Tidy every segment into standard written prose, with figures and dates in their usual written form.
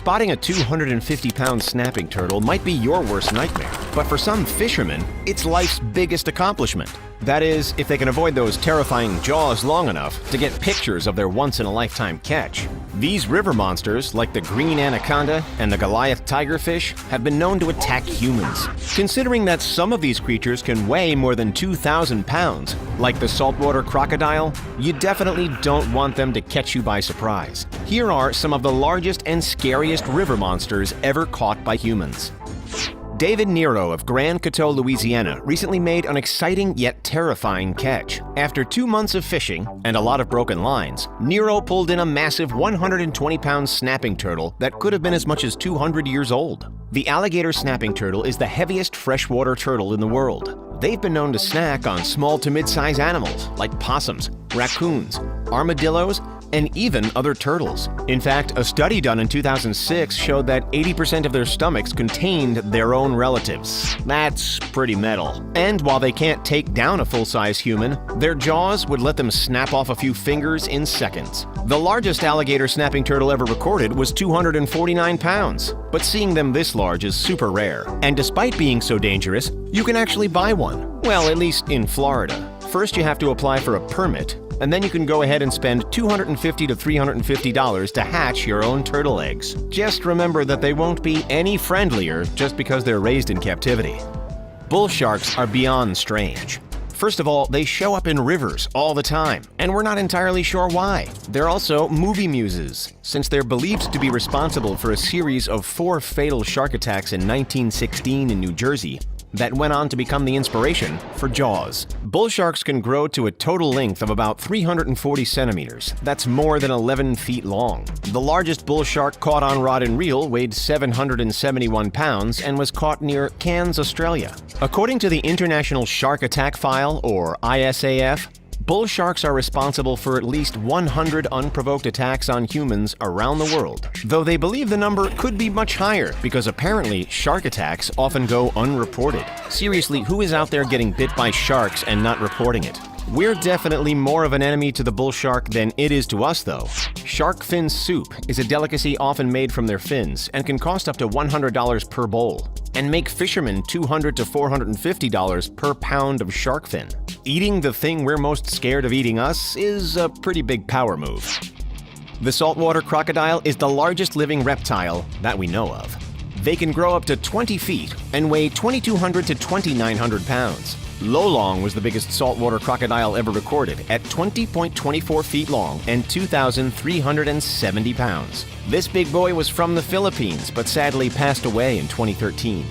Spotting a 250-pound snapping turtle might be your worst nightmare, but for some fishermen, it's life's biggest accomplishment. That is, if they can avoid those terrifying jaws long enough to get pictures of their once-in-a-lifetime catch. These river monsters, like the green anaconda and the Goliath tigerfish, have been known to attack humans. Considering that some of these creatures can weigh more than 2,000 pounds, like the saltwater crocodile, you definitely don't want them to catch you by surprise. Here are some of the largest and scariest river monsters ever caught by humans. David NERO of Grand Coteau, Louisiana, recently made an exciting yet terrifying catch. After 2 months of fishing and a lot of broken lines, NERO pulled in a massive 120-pound snapping turtle that could have been as much as 200 years old. The alligator snapping turtle is the heaviest freshwater turtle in the world. They've been known to snack on small to mid-size animals like possums, raccoons, armadillos, and even other turtles. In fact, a study done in 2006 showed that 80% of their stomachs contained their own relatives. That's pretty metal. And while they can't take down a full-size human, their jaws would let them snap off a few fingers in seconds. The largest alligator snapping turtle ever recorded was 249 pounds, but seeing them this large is super rare. And despite being so dangerous, you can actually buy one. Well, at least in Florida. First, you have to apply for a permit, and then you can go ahead and spend $250 to $350 to hatch your own turtle eggs. Just remember that they won't be any friendlier just because they're raised in captivity. Bull sharks are beyond strange. First of all, they show up in rivers all the time, and we're not entirely sure why. They're also movie muses, since they're believed to be responsible for a series of 4 fatal shark attacks in 1916 in New Jersey that went on to become the inspiration for Jaws. Bull sharks can grow to a total length of about 340 centimeters. That's more than 11 feet long. The largest bull shark caught on rod and reel weighed 771 pounds and was caught near Cairns, Australia. According to the International Shark Attack File, or ISAF, bull sharks are responsible for at least 100 unprovoked attacks on humans around the world, though they believe the number could be much higher because apparently shark attacks often go unreported. Seriously, who is out there getting bit by sharks and not reporting it? We're definitely more of an enemy to the bull shark than it is to us, though. Shark fin soup is a delicacy often made from their fins and can cost up to $100 per bowl, and make fishermen $200 to $450 per pound of shark fin. Eating the thing we're most scared of eating us is a pretty big power move. The saltwater crocodile is the largest living reptile that we know of. They can grow up to 20 feet and weigh 2,200 to 2,900 pounds. Lolong was the biggest saltwater crocodile ever recorded at 20.24 feet long and 2,370 pounds. This big boy was from the Philippines, but sadly passed away in 2013.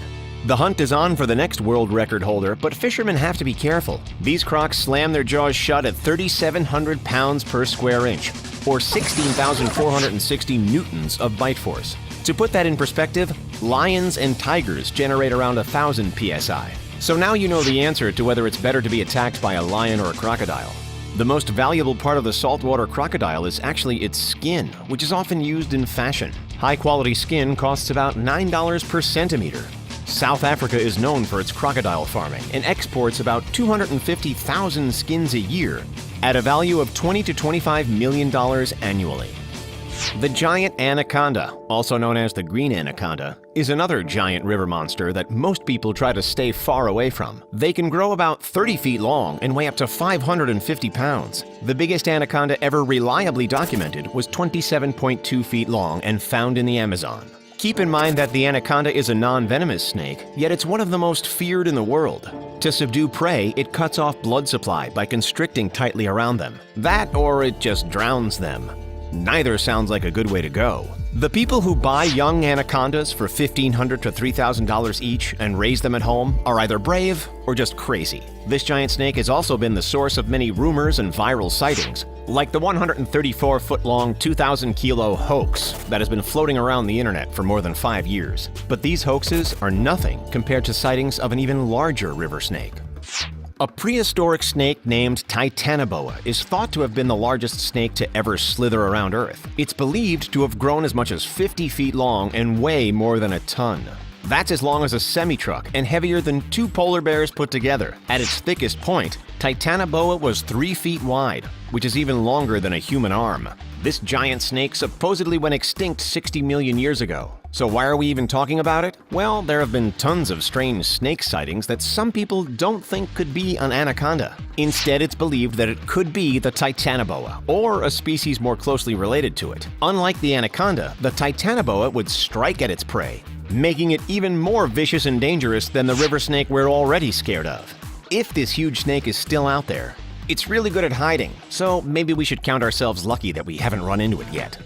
The hunt is on for the next world record holder, but fishermen have to be careful. These crocs slam their jaws shut at 3,700 pounds per square inch, or 16,460 newtons of bite force. To put that in perspective, lions and tigers generate around 1,000 psi. So now you know the answer to whether it's better to be attacked by a lion or a crocodile. The most valuable part of the saltwater crocodile is actually its skin, which is often used in fashion. High-quality skin costs about $9 per centimeter. South Africa is known for its crocodile farming and exports about 250,000 skins a year at a value of $20 to $25 million annually. The giant anaconda, also known as the green anaconda, is another giant river monster that most people try to stay far away from. They can grow about 30 feet long and weigh up to 550 pounds. The biggest anaconda ever reliably documented was 27.2 feet long and found in the Amazon. Keep in mind that the anaconda is a non-venomous snake, yet it's one of the most feared in the world. To subdue prey, it cuts off blood supply by constricting tightly around them. That or it just drowns them. Neither sounds like a good way to go. The people who buy young anacondas for $1,500 to $3,000 each and raise them at home are either brave or just crazy. This giant snake has also been the source of many rumors and viral sightings, like the 134-foot-long, 2,000-kilo hoax that has been floating around the internet for more than 5 years. But these hoaxes are nothing compared to sightings of an even larger river snake. A prehistoric snake named TITANOBOA is thought to have been the largest snake to ever slither around Earth. It's believed to have grown as much as 50 feet long and weigh more than a ton. That's as long as a semi-truck and heavier than 2 polar bears put together. At its thickest point, TITANOBOA was 3 feet wide, which is even longer than a human arm. This giant snake supposedly went extinct 60 million years ago. So why are we even talking about it? Well, there have been tons of strange snake sightings that some people don't think could be an anaconda. Instead, it's believed that it could be the TITANOBOA, or a species more closely related to it. Unlike the anaconda, the TITANOBOA would strike at its prey, making it even more vicious and dangerous than the river snake we're already scared of. If this huge snake is still out there, it's really good at hiding, so maybe we should count ourselves lucky that we haven't run into it yet.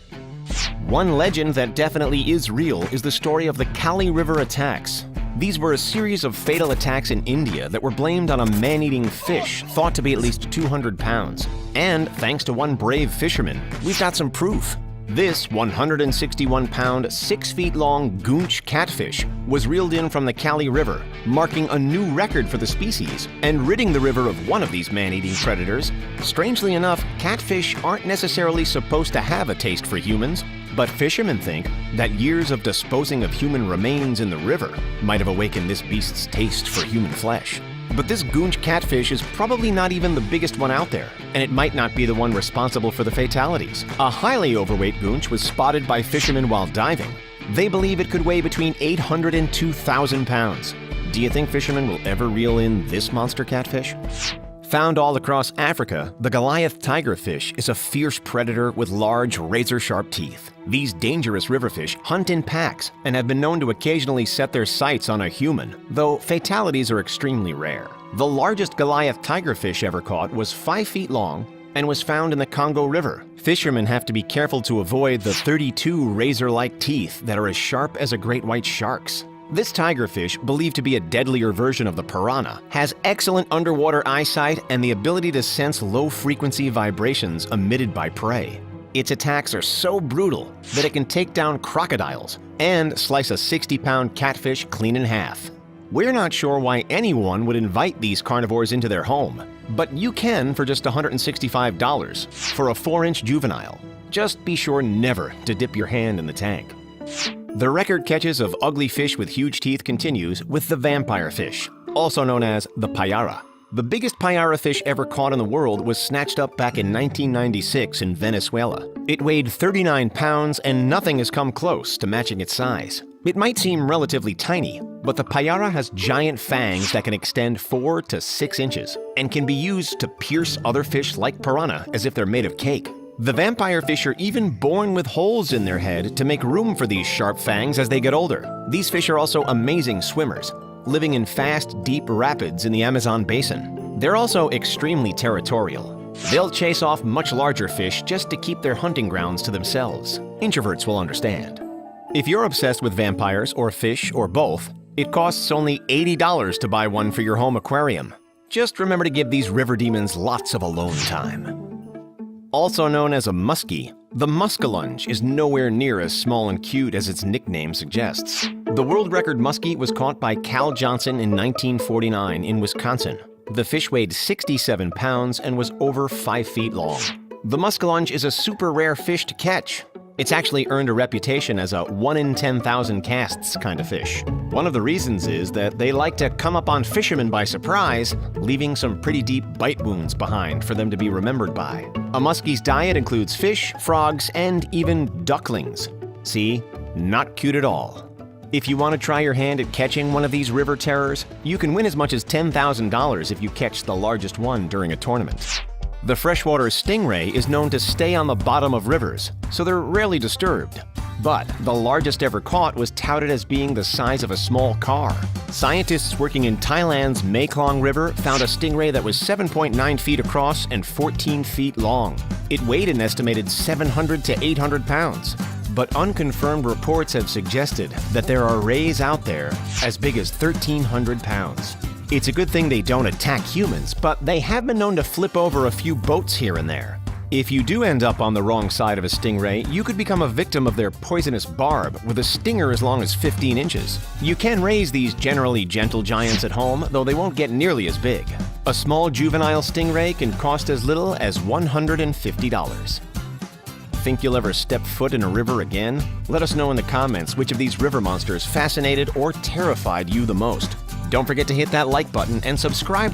One legend that definitely is real is the story of the Kali River attacks. These were a series of fatal attacks in India that were blamed on a man-eating fish thought to be at least 200 pounds. And thanks to one brave fisherman, we've got some proof. This 161-pound, 6-feet-long GOONCH catfish was reeled in from the Kali River, marking a new record for the species and ridding the river of one of these man-eating predators. Strangely enough, catfish aren't necessarily supposed to have a taste for humans, but fishermen think that years of disposing of human remains in the river might have awakened this beast's taste for human flesh. But this GOONCH catfish is probably not even the biggest one out there, and it might not be the one responsible for the fatalities. A highly overweight GOONCH was spotted by fishermen while diving. They believe it could weigh between 800 and 2,000 pounds. Do you think fishermen will ever reel in this monster catfish? Found all across Africa, the Goliath tigerfish is a fierce predator with large, razor-sharp teeth. These dangerous riverfish hunt in packs and have been known to occasionally set their sights on a human, though fatalities are extremely rare. The largest Goliath tigerfish ever caught was 5 feet long and was found in the Congo River. Fishermen have to be careful to avoid the 32 razor-like teeth that are as sharp as a great white shark's. This tigerfish, believed to be a deadlier version of the piranha, has excellent underwater eyesight and the ability to sense low-frequency vibrations emitted by prey. Its attacks are so brutal that it can take down crocodiles and slice a 60-pound catfish clean in half. We're not sure why anyone would invite these carnivores into their home, but you can for just $165 for a 4-inch juvenile. Just be sure never to dip your hand in the tank. The record catches of ugly fish with huge teeth continues with the vampire fish, also known as the payara. The biggest payara fish ever caught in the world was snatched up back in 1996 in Venezuela. It weighed 39 pounds and nothing has come close to matching its size. It might seem relatively tiny, but the payara has giant fangs that can extend 4 to 6 inches and can be used to pierce other fish like piranha as if they're made of cake. The vampire fish are even born with holes in their head to make room for these sharp fangs as they get older. These fish are also amazing swimmers, living in fast, deep rapids in the Amazon basin. They're also extremely territorial. They'll chase off much larger fish just to keep their hunting grounds to themselves. Introverts will understand. If you're obsessed with vampires or fish or both, it costs only $80 to buy one for your home aquarium. Just remember to give these river demons lots of alone time. Also known as a muskie, the muskellunge is nowhere near as small and cute as its nickname suggests. The world record muskie was caught by Cal Johnson in 1949 in Wisconsin. The fish weighed 67 pounds and was over 5 feet long. The muskellunge is a super rare fish to catch. It's actually earned a reputation as a 1 in 10,000 casts kind of fish. One of the reasons is that they like to come up on fishermen by surprise, leaving some pretty deep bite wounds behind for them to be remembered by. A muskie's diet includes fish, frogs, and even ducklings. See? Not cute at all. If you want to try your hand at catching one of these river terrors, you can win as much as $10,000 if you catch the largest one during a tournament. The freshwater stingray is known to stay on the bottom of rivers, so they're rarely disturbed. But the largest ever caught was touted as being the size of a small car. Scientists working in Thailand's KLONG River found a stingray that was 7.9 feet across and 14 feet long. It weighed an estimated 700 to 800 pounds. But unconfirmed reports have suggested that there are rays out there as big as 1,300 pounds. It's a good thing they don't attack humans, but they have been known to flip over a few boats here and there. If you do end up on the wrong side of a stingray, you could become a victim of their poisonous barb with a stinger as long as 15 inches. You can raise these generally gentle giants at home, though they won't get nearly as big. A small juvenile stingray can cost as little as $150. Think you'll ever step foot in a river again? Let us know in the comments which of these river monsters fascinated or terrified you the most. Don't forget to hit that like button and subscribe.